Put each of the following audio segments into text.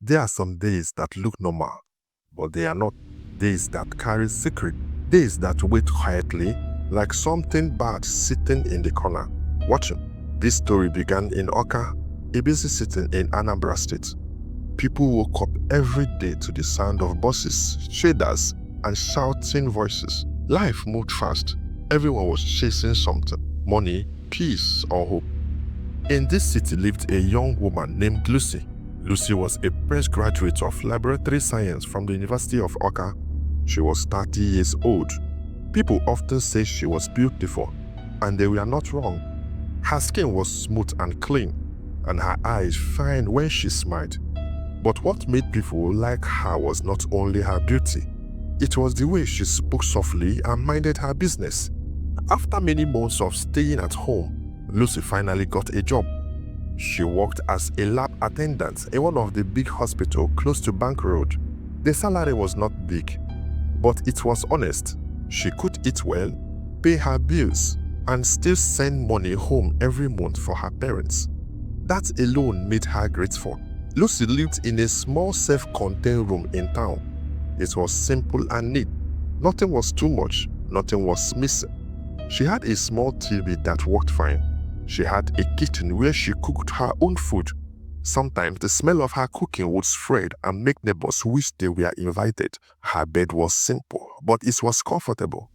There are some days that look normal, but they are not. Days that carry secret. Days that wait quietly, like something bad sitting in the corner, watching. This story began in Oka, a busy city in Anambra State. People woke up every day to the sound of buses, shaders, and shouting voices. Life moved fast. Everyone was chasing something: money, peace, or hope. In this city lived a young woman named Lucy. Lucy was a fresh graduate of laboratory science from the University of Oka. She was 30 years old. People often say she was beautiful, and they were not wrong. Her skin was smooth and clean, and her eyes fine when she smiled. But what made people like her was not only her beauty. It was the way she spoke softly and minded her business. After many months of staying at home, Lucy finally got a job. She worked as a lab attendant in one of the big hospitals close to Bank Road. The salary was not big, but it was honest. She could eat well, pay her bills, and still send money home every month for her parents. That alone made her grateful. Lucy lived in a small self-contained room in town. It was simple and neat. Nothing was too much, nothing was missing. She had a small TV that worked fine. She had a kitchen where she cooked her own food. Sometimes the smell of her cooking would spread and make neighbors wish they were invited. Her bed was simple, but it was comfortable.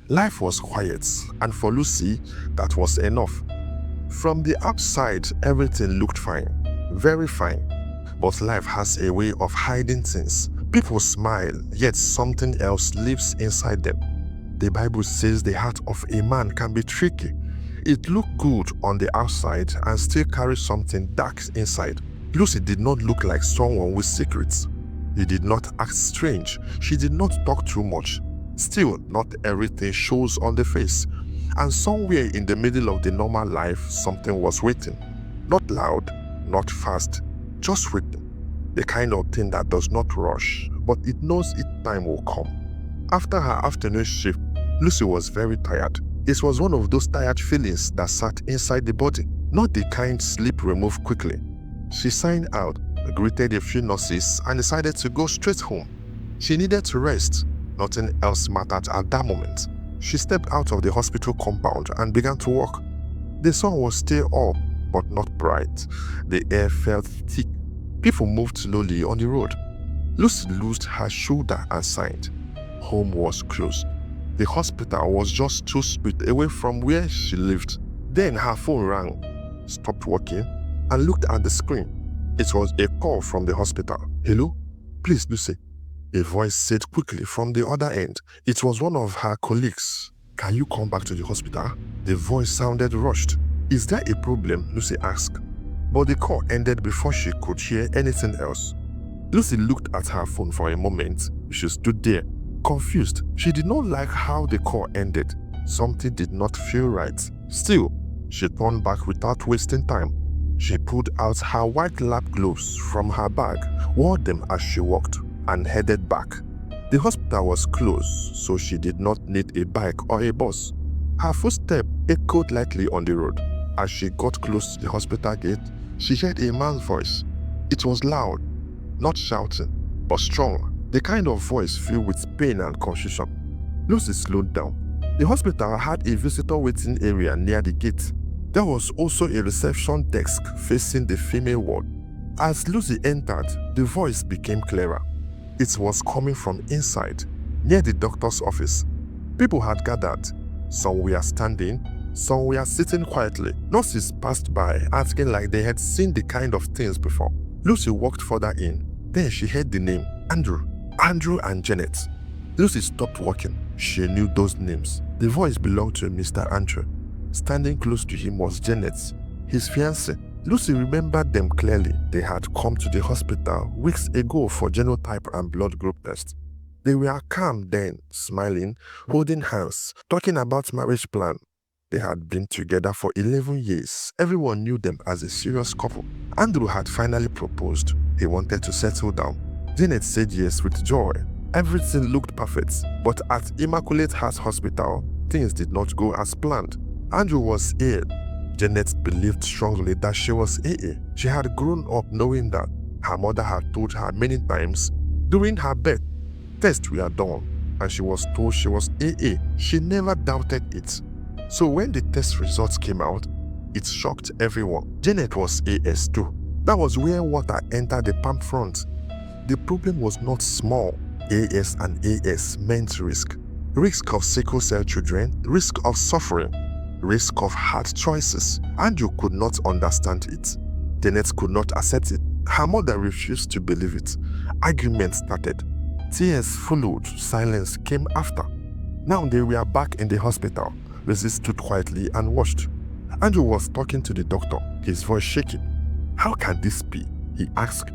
Life was quiet, and for Lucy, that was enough. From the outside, everything looked fine, very fine. But life has a way of hiding things. People smile, yet something else lives inside them. The Bible says the heart of a man can be tricky. It looked good on the outside and still carries something dark inside. Lucy did not look like someone with secrets. She did not act strange. She did not talk too much. Still, not everything shows on the face. And somewhere in the middle of the normal life, something was waiting. Not loud, not fast, just waiting. The kind of thing that does not rush, but it knows its time will come. After her afternoon shift, Lucy was very tired. It was one of those tired feelings that sat inside the body, not the kind sleep removed quickly. She signed out, greeted a few nurses, and decided to go straight home. She needed to rest. Nothing else mattered at that moment. She stepped out of the hospital compound and began to walk. The sun was still up, but not bright. The air felt thick. People moved slowly on the road. Lucy loosed her shoulder and sighed. Home was closed. The hospital was just 2 streets away from where she lived. Then her phone rang, stopped working, and looked at the screen. It was a call from the hospital. "Hello? Please, Lucy." A voice said quickly from the other end. It was one of her colleagues. "Can you come back to the hospital?" The voice sounded rushed. "Is there a problem?" Lucy asked. But the call ended before she could hear anything else. Lucy looked at her phone for a moment. She stood there, confused. She did not like how the call ended. Something did not feel right. Still, she turned back without wasting time. She pulled out her white lab gloves from her bag, wore them as she walked, and headed back. The hospital was closed, so she did not need a bike or a bus. Her footsteps echoed lightly on the road. As she got close to the hospital gate, she heard a man's voice. It was loud, not shouting, but strong, the kind of voice filled with pain and confusion. Lucy slowed down. The hospital had a visitor waiting area near the gate. There was also a reception desk facing the female ward. As Lucy entered, the voice became clearer. It was coming from inside, near the doctor's office. People had gathered. Some were standing, some were sitting quietly. Nurses passed by, asking like they had seen the kind of things before. Lucy walked further in. Then she heard the name, Andrew and Janet. Lucy stopped walking. She knew those names. The voice belonged to Mr. Andrew. Standing close to him was Janet, his fiancée. Lucy remembered them clearly. They had come to the hospital weeks ago for genotype and blood group tests. They were calm then, smiling, holding hands, talking about marriage plan. They had been together for 11 years. Everyone knew them as a serious couple. Andrew had finally proposed. He wanted to settle down. Janet said yes with joy. Everything looked perfect, but at Immaculate Heart Hospital, things did not go as planned. Andrew was ill. Janet believed strongly that she was AA. She had grown up knowing that. Her mother had told her many times during her birth. Tests were done and she was told she was AA. She never doubted it. So when the test results came out, it shocked everyone. Janet was AS too. That was where water entered the palm front. The problem was not small. AS and AS meant risk. Risk of sickle cell children, risk of suffering, risk of hard choices. Andrew could not understand it. Janet could not accept it. Her mother refused to believe it. Arguments started. Tears followed. Silence came after. Now they were back in the hospital. Lizzie stood quietly and watched. Andrew was talking to the doctor, his voice shaking. "How can this be?" he asked.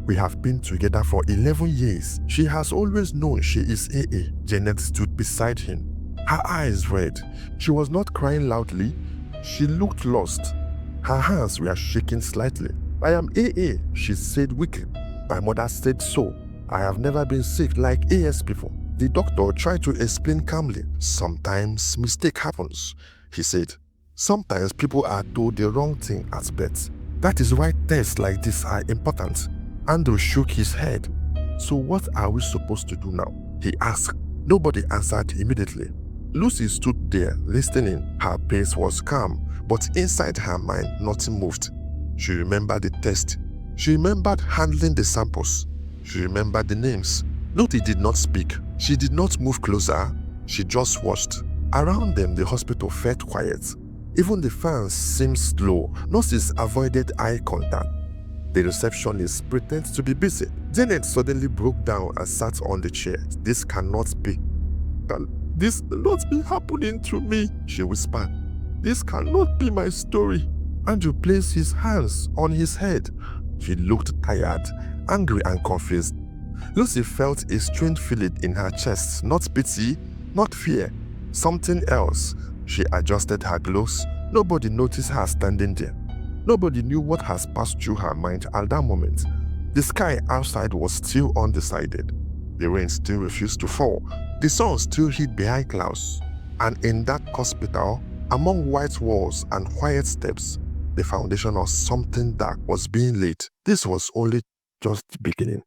"We have been together for 11 years. She has always known she is AA." Janet stood beside him, her eyes red. She was not crying loudly. She looked lost. Her hands were shaking slightly. "I am AA," she said weakly. "My mother said so. I have never been sick like AS before." The doctor tried to explain calmly. "Sometimes mistake happens," he said. "Sometimes people are told the wrong thing at birth. That is why tests like this are important." Andrew shook his head. "So what are we supposed to do now?" he asked. Nobody answered immediately. Lucy stood there listening. Her pace was calm, but inside her mind nothing moved. She remembered the test. She remembered handling the samples. She remembered the names. Lucy did not speak. She did not move closer. She just watched. Around them, the hospital felt quiet. Even the fans seemed slow. Nurses avoided eye contact. The receptionist pretended to be busy. Janet suddenly broke down and sat on the chair. "This cannot be. This cannot be happening to me," she whispered. "This cannot be my story." Andrew placed his hands on his head. He looked tired, angry and confused. Lucy felt a strange feeling in her chest, not pity, not fear, something else. She adjusted her gloves. Nobody noticed her standing there. Nobody knew what has passed through her mind at that moment. The sky outside was still undecided. The rain still refused to fall. The sun still hid behind clouds. And in that hospital, among white walls and quiet steps, the foundation of something dark was being laid. This was only just beginning.